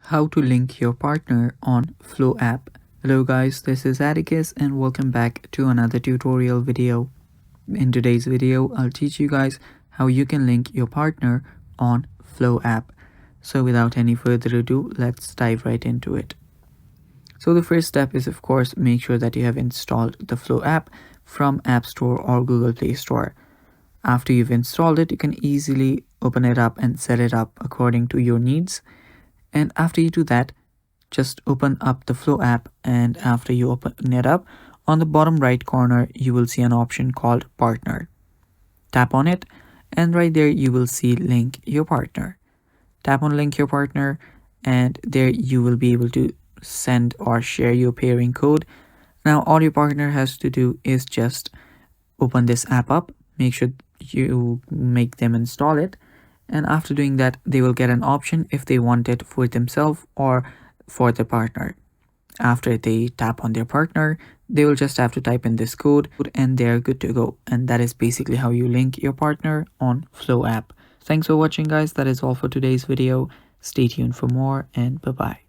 How to link your partner on Flow app. Hello guys, this is Atticus and welcome back to another tutorial video. In today's video, I'll teach you guys how you can link your partner on Flow app. So without any further ado, let's dive right into it. So the first step is, of course, make sure that you have installed the Flow app from App Store or Google Play Store. After you've installed it, you can easily open it up and set it up according to your needs. And after you do that, just open up the Flow app, and after you open it up, on the bottom right corner you will see an option called Partner. Tap on it, and right there you will see Link Your Partner. Tap on Link Your Partner, and there you will be able to send or share your pairing code. Now all your partner has to do is just open this app up, make sure you make them install it, and after doing that they will get an option if they want it for themselves or for the partner. After they tap on their partner, they will just have to type in this code and they're good to go. And that is basically how you link your partner on Flow app. Thanks for watching guys. That is all for today's video. Stay tuned for more, and bye bye.